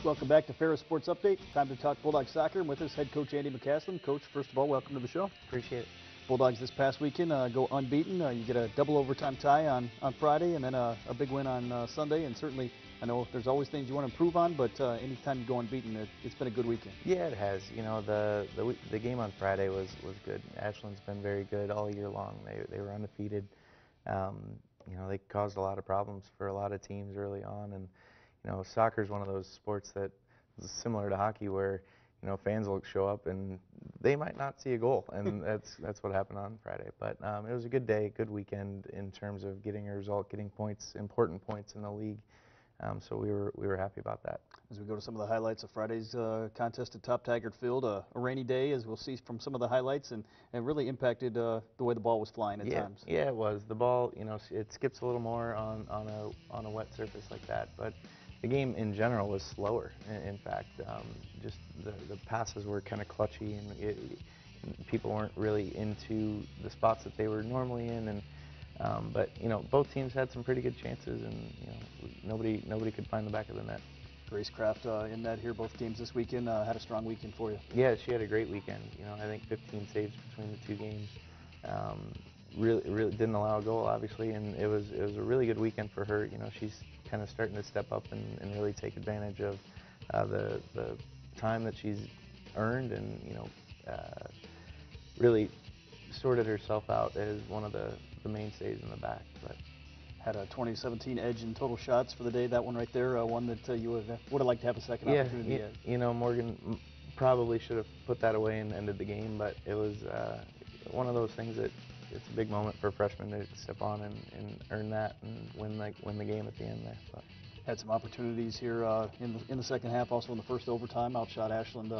Welcome back to Ferris Sports Update. Time to talk Bulldog soccer. And with us, head coach Andy McCaslin. Coach, first of all, welcome to the show. Appreciate it. Bulldogs this past weekend go unbeaten. You get a double overtime tie on Friday, and then a big win on Sunday. And certainly, I know there's always things you want to improve on, but anytime you go unbeaten, it's been a good weekend. Yeah, it has. You know, the game on Friday was good. Ashland's been very good all year long. They were undefeated. You know, they caused a lot of problems for a lot of teams early on, and you know, soccer is one of those sports that is similar to hockey, where you know fans will show up and they might not see a goal, and that's what happened on Friday. But it was a good day, good weekend in terms of getting a result, getting points, important points in the league. So we were happy about that. As we go to some of the highlights of Friday's contest at Top Taggart Field, a rainy day, as we'll see from some of the highlights, and really impacted the way the ball was flying at times. Yeah, it was. The ball, you know, it skips a little more on a wet surface like that, but the game in general was slower. In fact, just the passes were kind of clutchy, and people weren't really into the spots that they were normally in, and but you know, both teams had some pretty good chances, and you know, nobody could find the back of the net. Grace Kraft in net here, both games this weekend. Had a strong weekend for you. Yeah, she had a great weekend. You know, I think 15 saves between the two games. Really didn't allow a goal, obviously, and it was a really good weekend for her. You know, she's kind of starting to step up and really take advantage of the time that she's earned, and you know, really sorted herself out as one of the mainstays in the back. But had a 2017 edge in total shots for the day. That one right there, one that you would have liked to have a second opportunity at. You know, Morgan probably should have put that away and ended the game, but it was one of those things that it's a big moment for a freshman to step on and earn that and win the game at the end there. So. Had some opportunities here in the second half, also in the first overtime. Outshot Ashland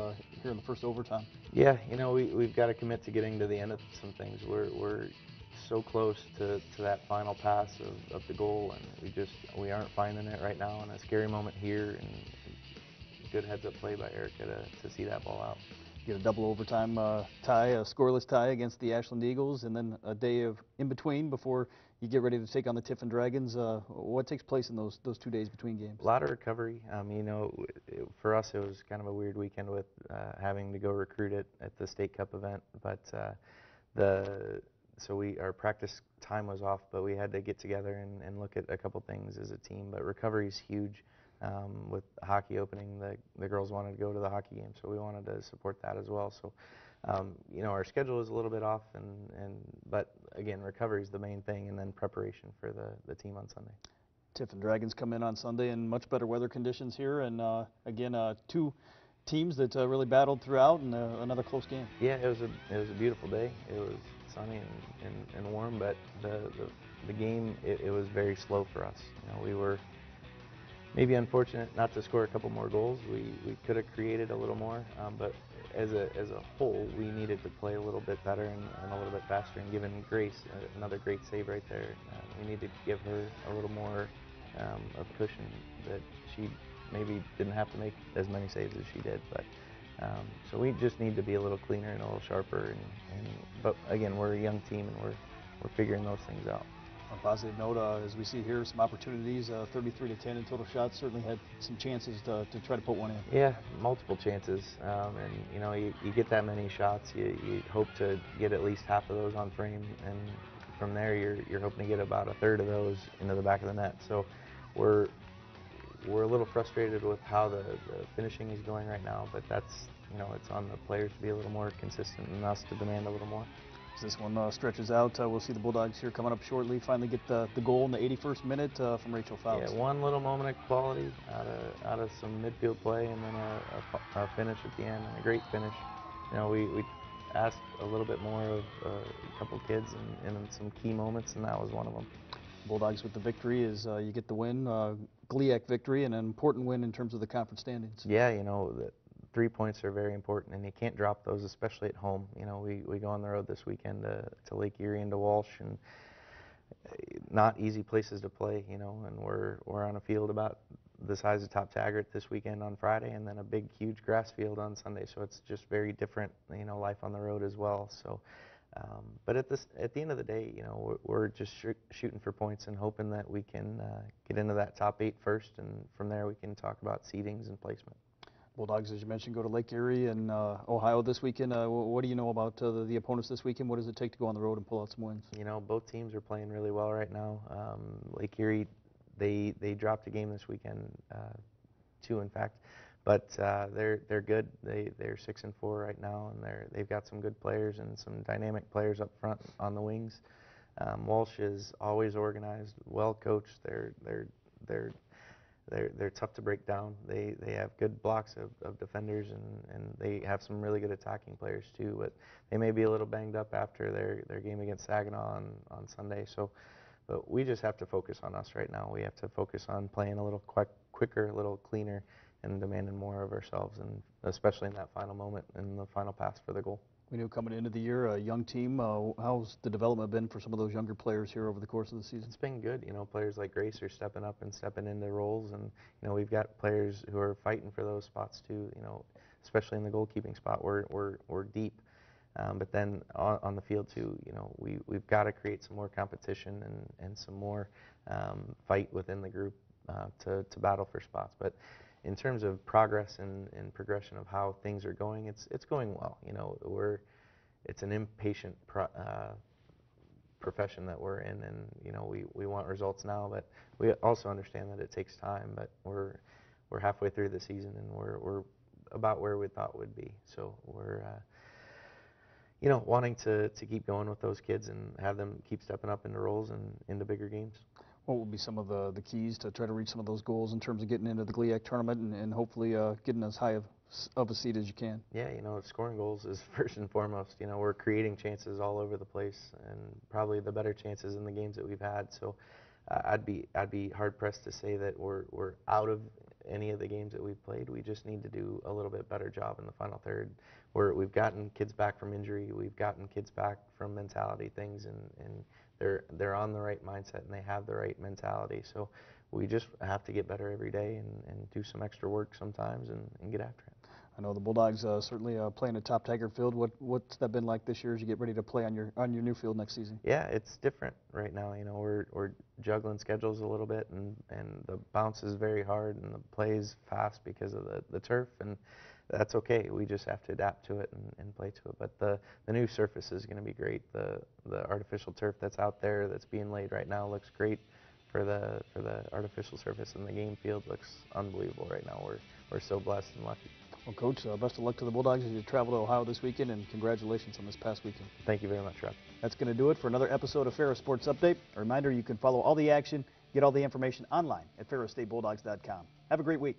here in the first overtime. Yeah, you know, we've got to commit to getting to the end of some things. We're so close to that final pass of the goal, and we aren't finding it right now. And a scary moment here, and good heads-up play by Erica to see that ball out. Get a double overtime tie, a scoreless tie against the Ashland Eagles, and then a day of in between before you get ready to take on the Tiffin Dragons. What takes place in those 2 days between games? A lot of recovery. You know, for us it was kind of a weird weekend with having to go recruit at the State Cup event, but our practice time was off, but we had to get together and look at a couple things as a team. But recovery is huge. With hockey opening, the girls wanted to go to the hockey game, so we wanted to support that as well. So, you know, our schedule is a little bit off, but again, recovery is the main thing, and then preparation for the team on Sunday. Tiffin Dragons come in on Sunday in much better weather conditions here, and again, two teams that really battled throughout, and another close game. Yeah, it was a beautiful day. It was sunny and warm, but the game it was very slow for us. You know, we were maybe unfortunate not to score a couple more goals. We could have created a little more, but as a whole, we needed to play a little bit better and a little bit faster. And given Grace another great save right there, we need to give her a little more of cushion that she maybe didn't have to make as many saves as she did. But so we just need to be a little cleaner and a little sharper. But again, we're a young team, and we're figuring those things out. On a positive note, as we see here, some opportunities, 33-10 in total shots. Certainly had some chances to try to put one in. Yeah, multiple chances, and you know, you get that many shots, you hope to get at least half of those on frame, and from there you're hoping to get about a third of those into the back of the net. So we're a little frustrated with how the finishing is going right now, but that's, you know, it's on the players to be a little more consistent and us to demand a little more. As this one stretches out, we'll see the Bulldogs here coming up shortly. Finally get the goal in the 81st minute from Rachel Fouts. Yeah, one little moment of quality out of some midfield play, and then a finish at the end, and a great finish. You know, we asked a little bit more of a couple kids in some key moments, and that was one of them. Bulldogs with the victory is you get the win, GLIAC victory, and an important win in terms of the conference standings. Yeah, you know, 3 points are very important, and you can't drop those, especially at home. You know, we go on the road this weekend to Lake Erie and to Walsh, and not easy places to play. You know, and we're on a field about the size of Top Taggart this weekend on Friday, and then a big, huge grass field on Sunday. So it's just very different, you know, life on the road as well. So But at the end of the day, you know, we're just shooting for points and hoping that we can get into that top 8 first, and from there we can talk about seedings and placement. Bulldogs, as you mentioned, go to Lake Erie and Ohio this weekend. What do you know about the opponents this weekend? What does it take to go on the road and pull out some wins? You know, both teams are playing really well right now. Lake Erie, they dropped a game this weekend, 2 in fact, but they're good. They're 6-4 right now, and they've got some good players and some dynamic players up front on the wings. Walsh is always organized, well coached. They're tough to break down. They have good blocks of defenders, and they have some really good attacking players too. But they may be a little banged up after their game against Saginaw on Sunday. So, but we just have to focus on us right now. We have to focus on playing a little quicker, a little cleaner, and demanding more of ourselves, and especially in that final moment and the final pass for the goal. We knew coming into the year, a young team. How's the development been for some of those younger players here over the course of the season? It's been good. You know, players like Grace are stepping up and stepping into roles, and you know, we've got players who are fighting for those spots too. You know, especially in the goalkeeping spot, we're deep. But then on the field too, you know, we've got to create some more competition and some more fight within the group to battle for spots. But in terms of progress and progression of how things are going, it's going well. You know, it's an impatient profession that we're in, and you know, we want results now, but we also understand that it takes time. But we're halfway through the season, and we're about where we thought we'd be. So we're you know, wanting to keep going with those kids and have them keep stepping up into roles and into bigger games. What will be some of the keys to try to reach some of those goals in terms of getting into the GLIAC tournament and hopefully getting as high of a seed as you can? Yeah, you know, scoring goals is first and foremost. You know, we're creating chances all over the place, and probably the better chances in the games that we've had. So I'd be hard pressed to say that we're out of any of the games that we've played. We just need to do a little bit better job in the final third. We've gotten kids back from injury. We've gotten kids back from mentality things, and they're on the right mindset and they have the right mentality. So we just have to get better every day and do some extra work sometimes and get after it. I know the Bulldogs certainly playing at Top Tiger Field. What's that been like this year as you get ready to play on your new field next season? Yeah, it's different right now. You know, we're juggling schedules a little bit, and the bounce is very hard and the play is fast because of the turf, and that's okay. We just have to adapt to it and play to it. But the new surface is going to be great. The artificial turf that's out there that's being laid right now looks great for the artificial surface, and the game field looks unbelievable right now. We're so blessed and lucky. Well, Coach, best of luck to the Bulldogs as you travel to Ohio this weekend, and congratulations on this past weekend. Thank you very much, Rob. That's going to do it for another episode of Ferris Sports Update. A reminder, you can follow all the action, get all the information online at ferrisstatebulldogs.com. Have a great week.